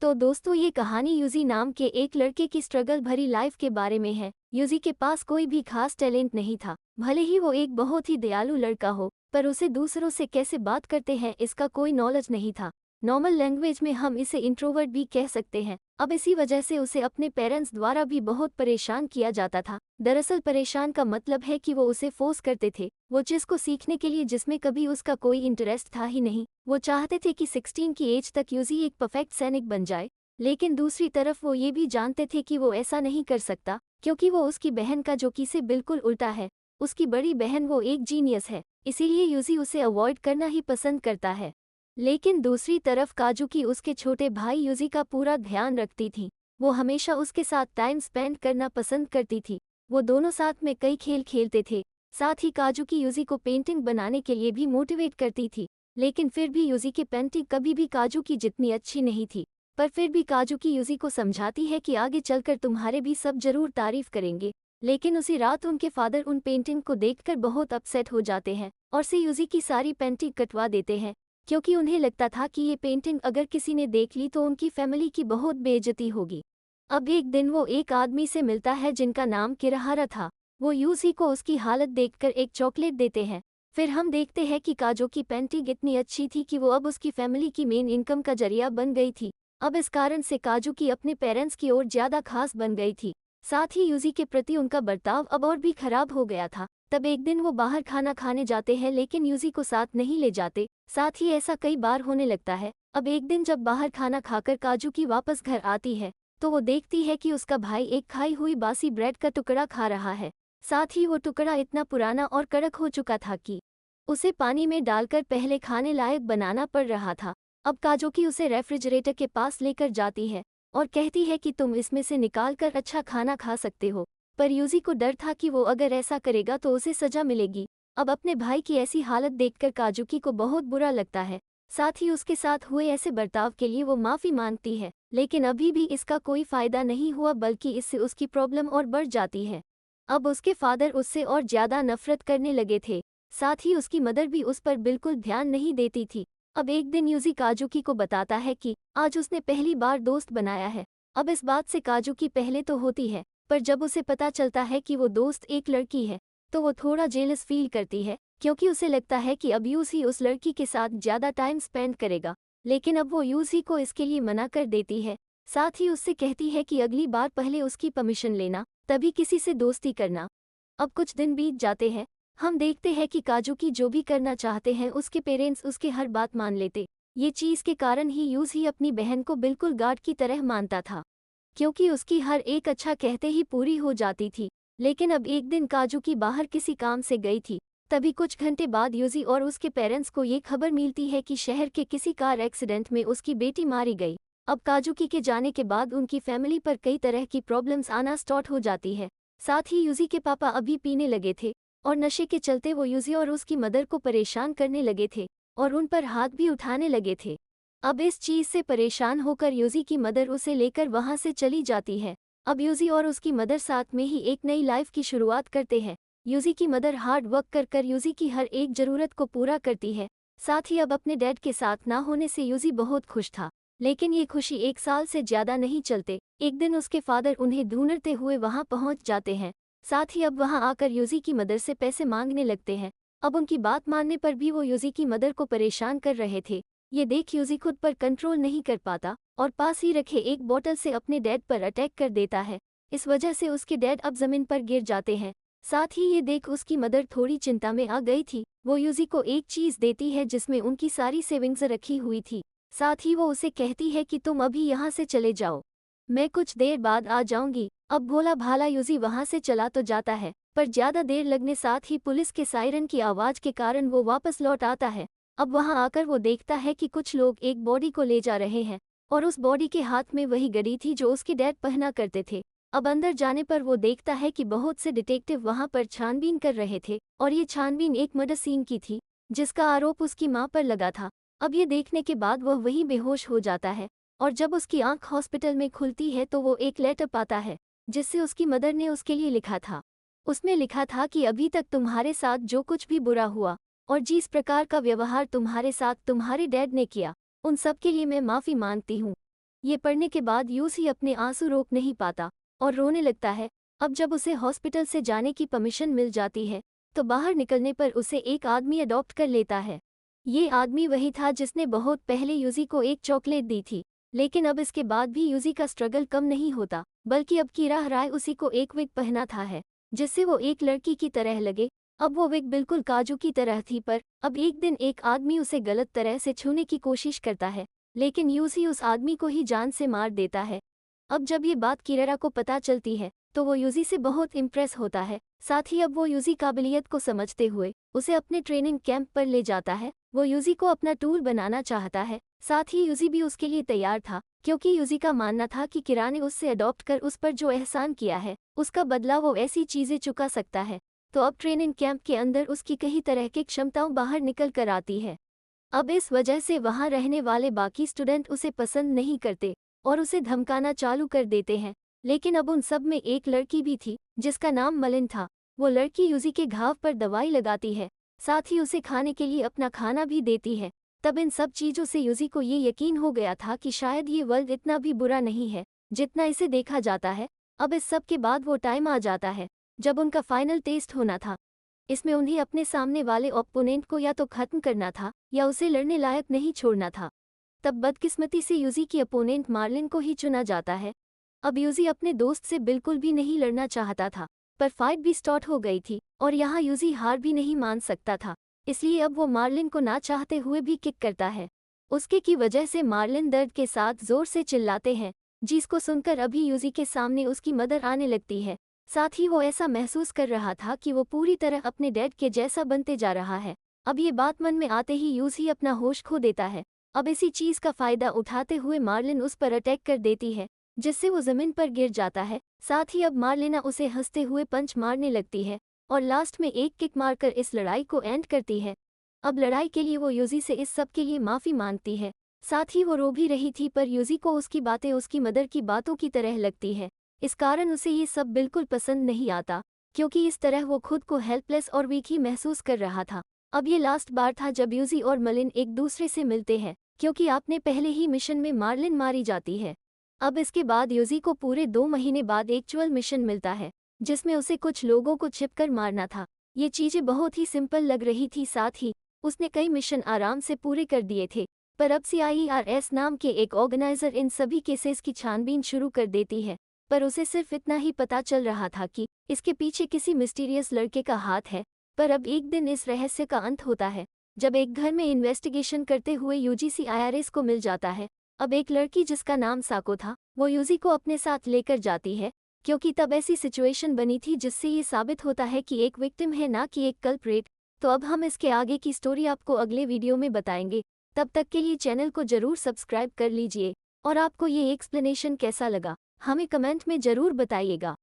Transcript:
तो दोस्तों ये कहानी यूजी नाम के एक लड़के की स्ट्रगल भरी लाइफ के बारे में है। यूजी के पास कोई भी खास टैलेंट नहीं था, भले ही वो एक बहुत ही दयालु लड़का हो, पर उसे दूसरों से कैसे बात करते हैं इसका कोई नॉलेज नहीं था। नॉर्मल लैंग्वेज में हम इसे इंट्रोवर्ट भी कह सकते हैं। अब इसी वजह से उसे अपने पेरेंट्स द्वारा भी बहुत परेशान किया जाता था। दरअसल परेशान का मतलब है कि वो उसे फोर्स करते थे वो चीज़ को सीखने के लिए जिसमें कभी उसका कोई इंटरेस्ट था ही नहीं। वो चाहते थे कि 16 की एज तक यूजी एक परफेक्ट सैनिक बन जाए, लेकिन दूसरी तरफ वो ये भी जानते थे कि वो ऐसा नहीं कर सकता क्योंकि वो उसकी बहन का जो कि से बिल्कुल उल्टा है। उसकी बड़ी बहन वो एक जीनियस है, इसीलिए यूजी उसे अवॉइड करना ही पसंद करता है। लेकिन दूसरी तरफ काजुकी उसके छोटे भाई यूजी का पूरा ध्यान रखती थी। वो हमेशा उसके साथ टाइम स्पेंड करना पसंद करती थी। वो दोनों साथ में कई खेल खेलते थे। साथ ही काजुकी यूजी को पेंटिंग बनाने के लिए भी मोटिवेट करती थी। लेकिन फिर भी यूजी की पेंटिंग कभी भी काजुकी जितनी अच्छी नहीं थी। पर फिर भी काजुकी यूजी को समझाती है कि आगे चलकर तुम्हारे भी सब जरूर तारीफ करेंगे। लेकिन उसी रात उनके फादर उन पेंटिंग को देखकर बहुत अपसेट हो जाते हैं और से यूजी की सारी पेंटिंग कटवा देते हैं, क्योंकि उन्हें लगता था कि ये पेंटिंग अगर किसी ने देख ली तो उनकी फैमिली की बहुत बेइज्जती होगी। अब एक दिन वो एक आदमी से मिलता है जिनका नाम किराहारा था। वो यूजी को उसकी हालत देखकर एक चॉकलेट देते हैं। फिर हम देखते हैं कि काजो की पेंटिंग इतनी अच्छी थी कि वो अब उसकी फैमिली की मेन इनकम का जरिया बन गई थी। अब इस कारण से काजू की अपने पेरेंट्स की ओर ज्यादा खास बन गई थी। साथ ही यूजी के प्रति उनका बर्ताव अब और भी खराब हो गया था। तब एक दिन वो बाहर खाना खाने जाते हैं लेकिन यूजी को साथ नहीं ले जाते। साथ ही ऐसा कई बार होने लगता है। अब एक दिन जब बाहर खाना खाकर काजू की वापस घर आती है तो वो देखती है कि उसका भाई एक खाई हुई बासी ब्रेड का टुकड़ा खा रहा है। साथ ही वो टुकड़ा इतना पुराना और कड़क हो चुका था कि उसे पानी में डालकर पहले खाने लायक बनाना पड़ रहा था। अब काजोकी उसे रेफ्रिजरेटर के पास लेकर जाती है और कहती है कि तुम इसमें से निकाल कर अच्छा खाना खा सकते हो। पर यूजी को डर था कि वो अगर ऐसा करेगा तो उसे सजा मिलेगी। अब अपने भाई की ऐसी हालत देखकर काजुकी को बहुत बुरा लगता है। साथ ही उसके साथ हुए ऐसे बर्ताव के लिए वो माफ़ी मांगती है, लेकिन अभी भी इसका कोई फ़ायदा नहीं हुआ बल्कि इससे उसकी प्रॉब्लम और बढ़ जाती है। अब उसके फादर उससे और ज़्यादा नफरत करने लगे थे। साथ ही उसकी मदर भी उस पर बिल्कुल ध्यान नहीं देती थी। अब एक दिन यूजी काजुकी को बताता है कि आज उसने पहली बार दोस्त बनाया है। अब इस बात से काजुकी पहले तो होती है, पर जब उसे पता चलता है कि वो दोस्त एक लड़की है तो वो थोड़ा जेलस फील करती है, क्योंकि उसे लगता है कि अब यूज ही उस लड़की के साथ ज़्यादा टाइम स्पेंड करेगा। लेकिन अब वो यूज ही को इसके लिए मना कर देती है। साथ ही उससे कहती है कि अगली बार पहले उसकी परमिशन लेना, तभी किसी से दोस्ती करना। अब कुछ दिन बीत जाते हैं। हम देखते हैं कि काजुकी जो भी करना चाहते हैं उसके पेरेंट्स उसके हर बात मान लेते। ये चीज़ के कारण ही यूज ही अपनी बहन को बिल्कुल गार्ड की तरह मानता था, क्योंकि उसकी हर एक अच्छा कहते ही पूरी हो जाती थी। लेकिन अब एक दिन काजुकी बाहर किसी काम से गई थी। तभी कुछ घंटे बाद यूजी और उसके पेरेंट्स को ये खबर मिलती है कि शहर के किसी कार एक्सीडेंट में उसकी बेटी मारी गई। अब काजुकी के जाने के बाद उनकी फैमिली पर कई तरह की प्रॉब्लम्स आना स्टार्ट हो जाती है। साथ ही यूजी के पापा अभी पीने लगे थे और नशे के चलते वो यूजी और उसकी मदर को परेशान करने लगे थे और उन पर हाथ भी उठाने लगे थे। अब इस चीज़ से परेशान होकर यूजी की मदर उसे लेकर वहां से चली जाती है। अब यूजी और उसकी मदर साथ में ही एक नई लाइफ की शुरुआत करते हैं। यूजी की मदर हार्ड वर्क कर कर यूजी की हर एक ज़रूरत को पूरा करती है। साथ ही अब अपने डैड के साथ ना होने से यूजी बहुत खुश था। लेकिन ये खुशी एक साल से ज़्यादा नहीं चलते। एक दिन उसके फादर उन्हें ढूंढते हुए वहां पहुंच जाते हैं। साथ ही अब वहां आकर यूजी की मदर से पैसे मांगने लगते हैं। अब उनकी बात मानने पर भी वो यूजी की मदर को परेशान कर रहे थे। ये देख यूजी खुद पर कंट्रोल नहीं कर पाता और पास ही रखे एक बोतल से अपने डैड पर अटैक कर देता है। इस वजह से उसके डैड अब जमीन पर गिर जाते हैं। साथ ही ये देख उसकी मदर थोड़ी चिंता में आ गई थी। वो यूजी को एक चीज़ देती है जिसमें उनकी सारी सेविंग्स रखी हुई थी। साथ ही वो उसे कहती है कि तुम अभी यहाँ से चले जाओ, मैं कुछ देर बाद आ जाऊंगी। अब भोला भाला यूजी वहां से चला तो जाता है, पर ज्यादा देर लगने साथ ही पुलिस के सायरन की आवाज के कारण वो वापस लौट आता है। अब वहां आकर वो देखता है कि कुछ लोग एक बॉडी को ले जा रहे हैं और उस बॉडी के हाथ में वही घड़ी थी जो उसके डैड पहना करते थे। अब अंदर जाने पर वो देखता है कि बहुत से डिटेक्टिव वहां पर छानबीन कर रहे थे और ये छानबीन एक मर्डर सीन की थी जिसका आरोप उसकी मां पर लगा था। अब ये देखने के बाद वह वहीं बेहोश हो जाता है और जब उसकी आंख हॉस्पिटल में खुलती है तो वो एक लेटर पाता है जिससे उसकी मदर ने उसके लिए लिखा था। उसमें लिखा था कि अभी तक तुम्हारे साथ जो कुछ भी बुरा हुआ और जिस प्रकार का व्यवहार तुम्हारे साथ तुम्हारे डैड ने किया, उन सब के लिए मैं माफ़ी मांगती हूँ। ये पढ़ने के बाद यूसी अपने आंसू रोक नहीं पाता और रोने लगता है। अब जब उसे हॉस्पिटल से जाने की परमिशन मिल जाती है तो बाहर निकलने पर उसे एक आदमी अडॉप्ट कर लेता है। ये आदमी वही था जिसने बहुत पहले यूजी को एक चॉकलेट दी थी, लेकिन अब इसके बाद भी यूजी का स्ट्रगल कम नहीं होता, बल्कि अब कीरा राय उसी को एक विग पहना था है जिससे वो एक लड़की की तरह लगे। अब वो विग बिल्कुल काजू की तरह थी, पर अब एक दिन एक आदमी उसे गलत तरह से छूने की कोशिश करता है, लेकिन यूजी उस आदमी को ही जान से मार देता है। अब जब ये बात किरा को पता चलती है तो वो यूजी से बहुत इम्प्रेस होता है। साथ ही अब वो यूजी काबिलियत को समझते हुए उसे अपने ट्रेनिंग कैंप पर ले जाता है। वो यूजी को अपना टूल बनाना चाहता है। साथ ही यूजी भी उसके लिए तैयार था, क्योंकि यूजी का मानना था कि किरा ने उससे अडॉप्ट कर उस पर जो एहसान किया है उसका बदला वो ऐसी चीजें चुका सकता है। तो अब ट्रेनिंग कैंप के अंदर उसकी कई तरह की क्षमताओं बाहर निकल कर आती है। अब इस वजह से वहाँ रहने वाले बाकी स्टूडेंट उसे पसंद नहीं करते और उसे धमकाना चालू कर देते हैं। लेकिन अब उन सब में एक लड़की भी थी जिसका नाम मलिन था। वो लड़की यूजी के घाव पर दवाई लगाती है, साथ ही उसे खाने के लिए अपना खाना भी देती है। तब इन सब चीज़ों से यूजी को ये यकीन हो गया था कि शायद ये वर्ल्ड इतना भी बुरा नहीं है जितना इसे देखा जाता है। अब इस सब के बाद वो टाइम आ जाता है जब उनका फाइनल टेस्ट होना था। इसमें उन्हें अपने सामने वाले ओपोनेंट को या तो खत्म करना था या उसे लड़ने लायक नहीं छोड़ना था। तब बदकिस्मती से यूजी की अपोनेंट मार्लिन को ही चुना जाता है। अब यूजी अपने दोस्त से बिल्कुल भी नहीं लड़ना चाहता था, पर फाइट भी स्टार्ट हो गई थी और यहाँ यूजी हार भी नहीं मान सकता था, इसलिए अब वो मार्लिन को ना चाहते हुए भी किक करता है। उसके की वजह से मार्लिन दर्द के साथ जोर से चिल्लाते हैं, जिसको सुनकर अभी यूजी के सामने उसकी मदर आने लगती है। साथ ही वो ऐसा महसूस कर रहा था कि वो पूरी तरह अपने डैड के जैसा बनते जा रहा है। अब ये बात मन में आते ही यूजी अपना होश खो देता है। अब इसी चीज़ का फ़ायदा उठाते हुए मार्लिन उस पर अटैक कर देती है, जिससे वो ज़मीन पर गिर जाता है। साथ ही अब मार्लिना उसे हंसते हुए पंच मारने लगती है और लास्ट में एक किक मारकर इस लड़ाई को एंड करती है। अब लड़ाई के लिए वो यूजी से इस सब के लिए माफ़ी मांगती है। साथ ही वो रो भी रही थी, पर यूजी को उसकी बातें उसकी मदर की बातों की तरह लगती है। इस कारण उसे ये सब बिल्कुल पसंद नहीं आता, क्योंकि इस तरह वो खुद को हेल्पलेस और वीक ही महसूस कर रहा था। अब ये लास्ट बार था जब यूजी और मलिन एक दूसरे से मिलते हैं, क्योंकि आपने पहले ही मिशन में मार्लिन मारी जाती है। अब इसके बाद यूजी को पूरे 2 महीने बाद एक्चुअल मिशन मिलता है, जिसमें उसे कुछ लोगों को छिपकर मारना था। ये चीज़ें बहुत ही सिंपल लग रही थी, साथ ही उसने कई मिशन आराम से पूरे कर दिए थे। पर अब CIERS नाम के एक ऑर्गेनाइजर इन सभी केसेस की छानबीन शुरू कर देती है, पर उसे सिर्फ इतना ही पता चल रहा था कि इसके पीछे किसी मिस्टीरियस लड़के का हाथ है। पर अब एक दिन इस रहस्य का अंत होता है, जब एक घर में इन्वेस्टिगेशन करते हुए यूजी CIRS को मिल जाता है। अब एक लड़की जिसका नाम साको था, वो यूजी को अपने साथ लेकर जाती है, क्योंकि तब ऐसी सिचुएशन बनी थी जिससे ये साबित होता है कि एक विक्टिम है ना कि एक कल्प्रेट। तो अब हम इसके आगे की स्टोरी आपको अगले वीडियो में बताएंगे। तब तक के लिए चैनल को जरूर सब्सक्राइब कर लीजिए। और आपको ये एक्सप्लेनेशन कैसा लगा, हमें कमेंट में ज़रूर बताइएगा।